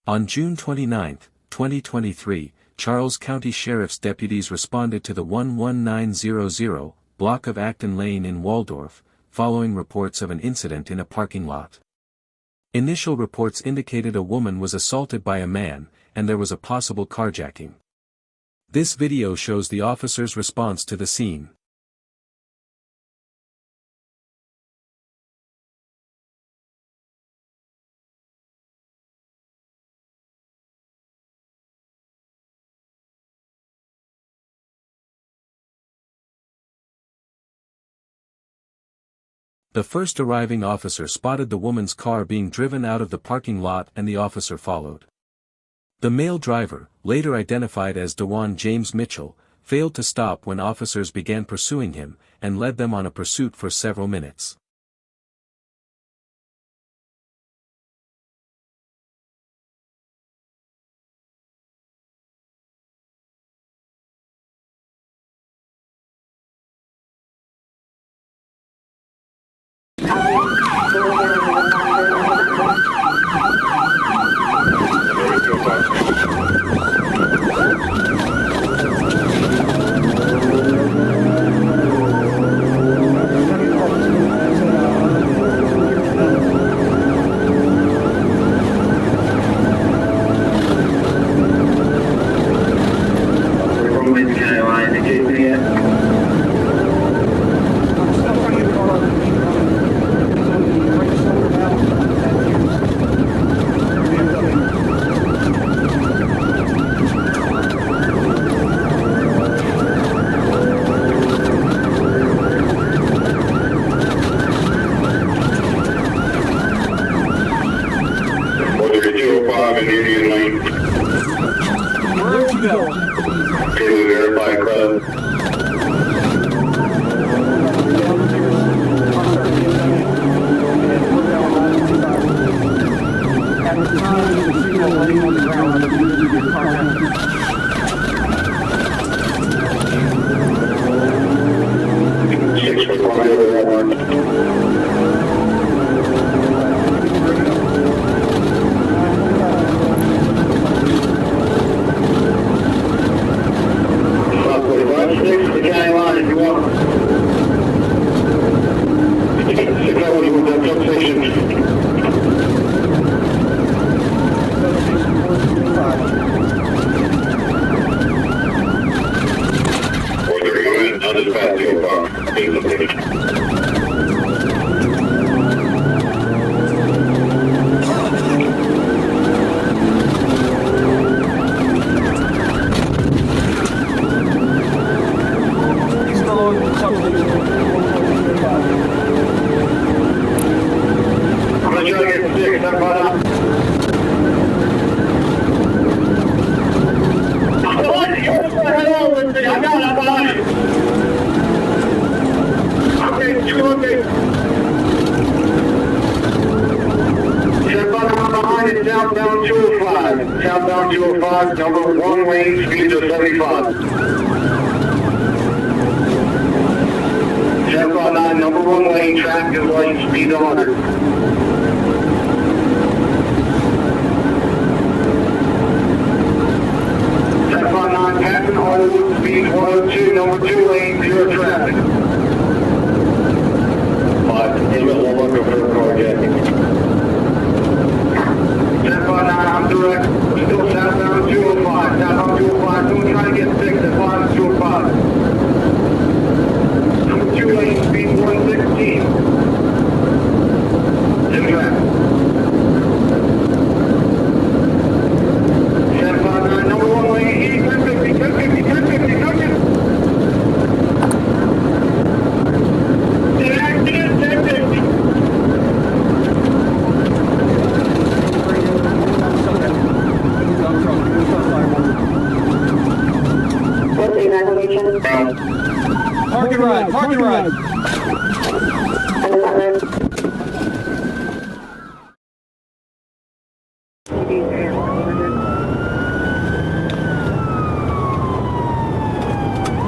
On June 29, 2023, Charles County Sheriff's deputies responded to the 11900 block of Acton Lane in Waldorf, following reports of an incident in a parking lot. Initial reports indicated a woman was assaulted by a man, and there was a possible carjacking. This video shows the officer's response to the scene. The first arriving officer spotted the woman's car being driven out of the parking lot and the officer followed. The male driver, later identified as Dejuan James Mitchell, failed to stop when officers began pursuing him, and led them on a pursuit for several minutes. Where'd you go? To verify crowd. At the time, you see that laying on the ground on the view of your car. Southbound 205, number 1 lane, speed of 75. Southbound 9, number 1 lane, traffic is lane, speed of 100. Southbound 9, passing Hollywood, speed 102, number 2 lane, 0 traffic. 5, inlet will look over the carjacking. I'm direct. We're still southbound 205. Southbound 205. Someone trying to get fixed at 205. Number 2 lane, speed 116. In traffic. 759, number 1 lane, 1050, 1050, 1050, 1050. Accident, 1050. Park and ride, park and ride.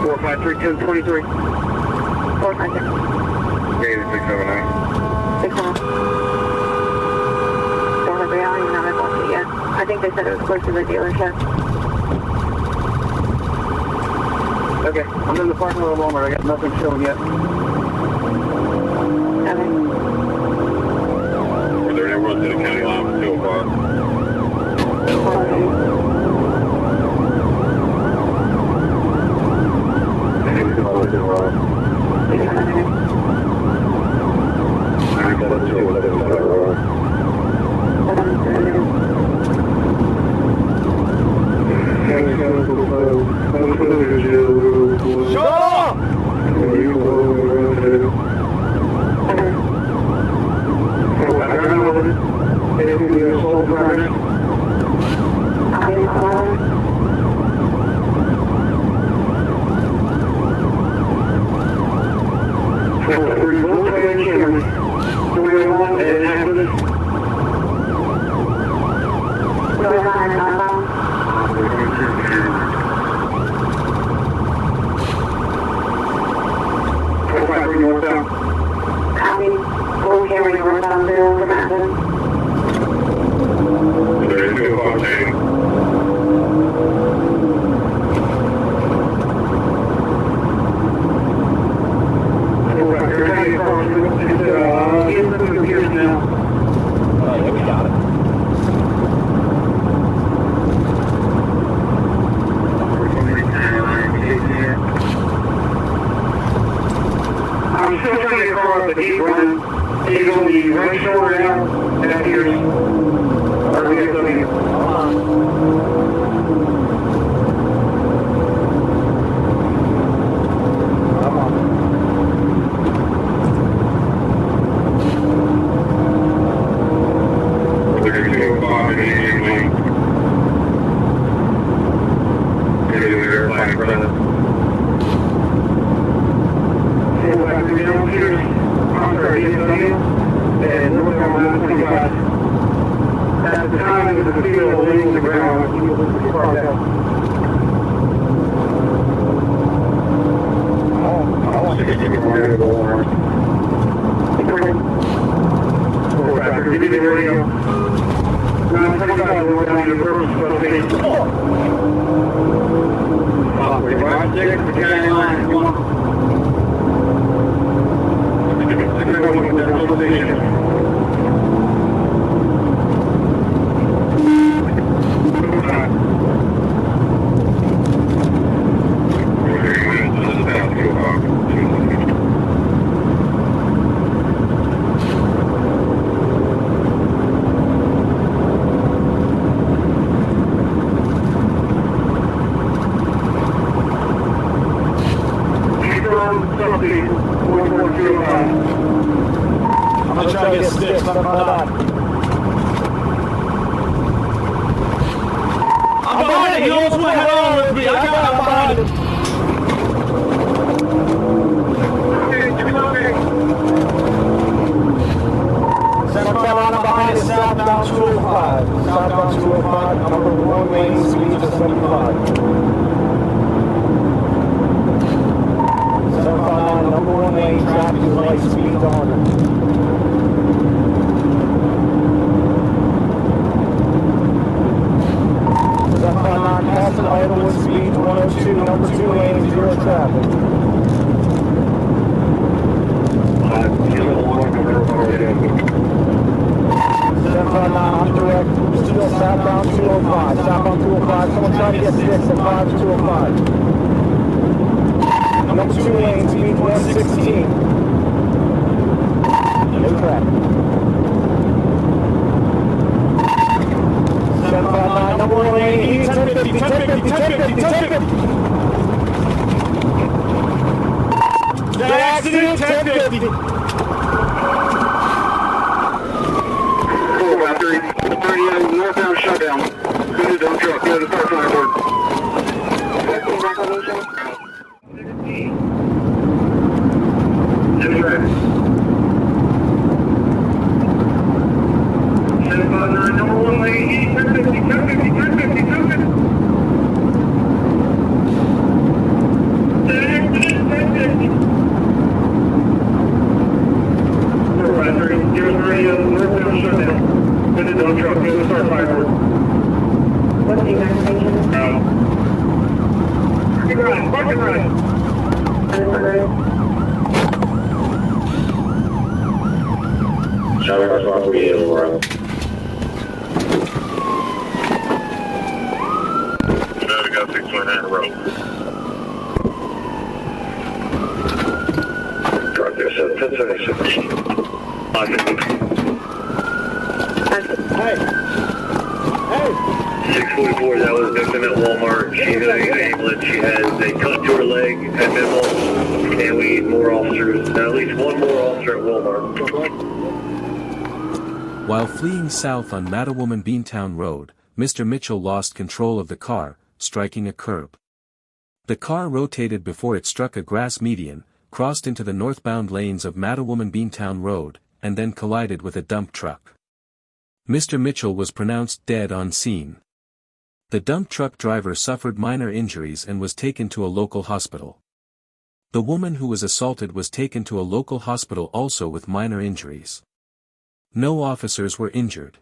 Four, 5, 3, 2, 23. 4, 5, 6. Okay, 679. 6, 1. Don't have reality, not my boss yet. I think they said it was close to the dealership. Okay, I'm in the parking lot of Walmart. I got nothing showing yet. Okay. Were there any roads to the county line with 205? Southbound 205. Southbound 205, number 1 lane, speed to 75. 759, number 1 lane, traffic is light, speed to 100. Past an Idlewood, speed to 102, number 2 lane, 0 traffic. On direct, still southbound 205. Southbound 205, someone trying to get 6 at 5 205. Number 2 lane, speed 116. No traffic. 759, number 1 lane, 1050, 1050, 1050, 1050. The accident, 1050. Northbound shutdown. Go to dump truck. Go to the start fire board. Jimmy Rex. 759, number 1 lane, 1050, 1050, 1050, 1050. 1050. Give us radio, northbound shutdown. Go to dump truck. Go to the start fire board. Traffic response 48 over. We got 629 road. Truck there, 1076. Hey! Hey! 644, that was victim at Walmart. She's in an ambulance. She has a cut to her leg at minimal, and we need more officers. At least one more officer at Walmart. While fleeing south on Mattawoman-Beantown Road, Mr. Mitchell lost control of the car, striking a curb. The car rotated before it struck a grass median, crossed into the northbound lanes of Mattawoman-Beantown Road, and then collided with a dump truck. Mr. Mitchell was pronounced dead on scene. The dump truck driver suffered minor injuries and was taken to a local hospital. The woman who was assaulted was taken to a local hospital also with minor injuries. No officers were injured.